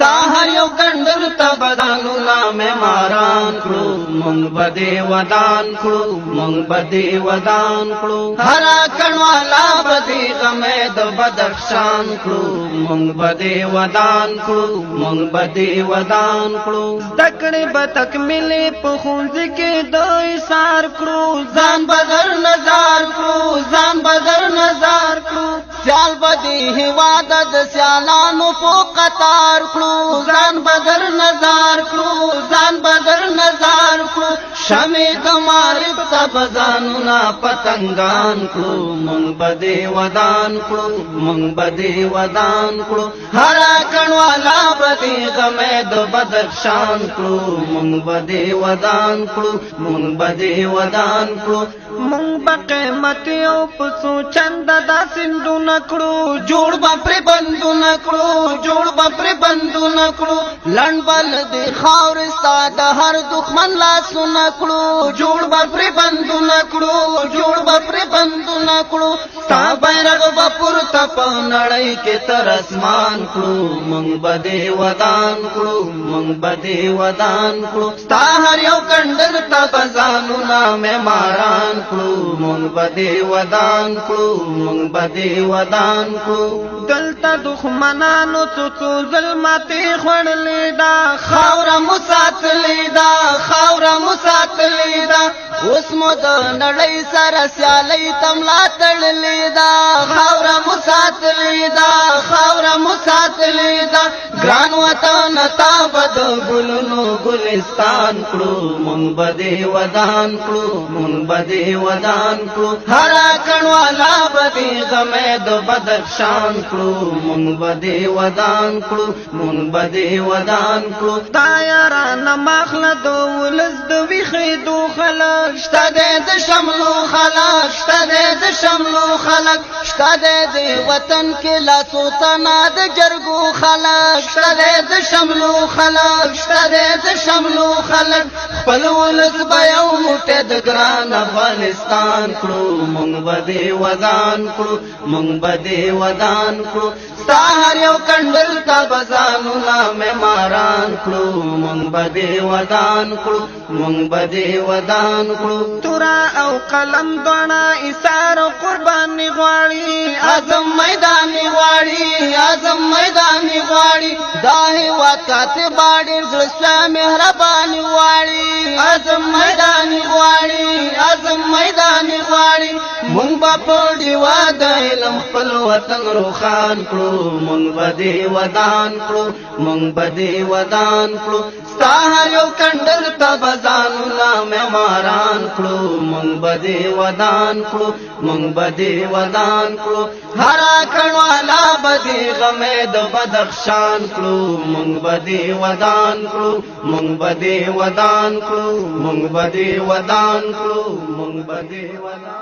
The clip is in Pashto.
ستا هر یو کندر ته بدانونه معماران کړو مونږ به دې ودان کړو مونږ به دې ودان کړو هر کڼوالا به دې غمې د بدخشان کړو مونږ به دې ودان کړو مونږ به دې ودان کړو زده کړې به تکمیلې په ښوونځي کې د ایثار کړو ځان به در نظار کړو ځان به در نظار کړو سیال به دې هېواد د سیالانو په قطار کړو ځان به در نظار کړو ځان به در نظار کړو شمې د معرف ته به ځانونه پتنګان کړو مونږ به دې ودان کړو مونږ به دې ودان کړو هره کڼوالا به دې غمې د بدخشان کړو مونږ به دې ودان کړو مونږ به دې ودان کړو مونږ به قیمت او په څو چنده دا سیندونه کړو جوړ به پرې بندونه کړو جوړ به پرې بندونه کړو لنډ بل دې خاورې ستا د هر دښمن لاسونه کړو جوړ به پرې بندونه کړو جوړ به پرې بندونه کړو ستا بیرغ به پورته په نړۍ کې تر اسمان کړو مونږ به دې ودان کړو مونږ به دې ودان کړو ستا هر یو کندر ته به ځانونه معماران کړو مونږ به دې ودان کړو مونږ به دې ودان کړو دلته دښمنانو څو ظلماتې خوړلې ده خاوره مو ساتلې ده خاوره مو ساتلې ده اوس مو د نړۍ سره سیالۍ ته ملا تړلې ده خاوره مو ساتلې ده خاوره مو ساتلې ده ګران وطن تا به د ګلونو ګلستان کړو مونږ به دې ودان کړو مونږ به دې ودان کړو هره کڼوالا به دې غمې د بدخشان کړو مونږ به دې ودان کړو مونږ به دې ودان کړو دا یارانه ماخله د ولس د ویښېدو خلک شته دې د شملو خلک شته دې د شملو خلک شته دې د وطن کې لاسو تنا د جرګو خلک شته دې د شملو خلک شته دې د شملو خلک خپل ولس به یو موټی د ګران افغانستان کړو مونږ به دې ودان کړو مونږ به دې ودان کړو ستا هر یو کندر ته به ځانونه معماران کړو مونږ به دې ودان کړو مونږ به دې ودان کړو تورا او قلم دواړه ایثار او قرباني غواړي اعظم میداني غواړي اعظم میداني غواړي دا هېواد کاتبه ډېر زړه سوی مهرباني غواړي اعظم میداني غواړي اعظم میداني غواړي مونږ به په ډیوه د علم خپل وطن روښان کړو مونږ به دې ودان کړو مونږ به دې ودان کړو ستا هر یو کندر ته به ځانونه معماران کړو مونږ به دې ودان کړو مونږ به دې ودان کړو هره کڼوالا به دې غمې د بدخشان کړو مونږ به دې ودان کړو مونږ به دې ودان کړو مونږ به دې ودان کړو مونږ به دې ودان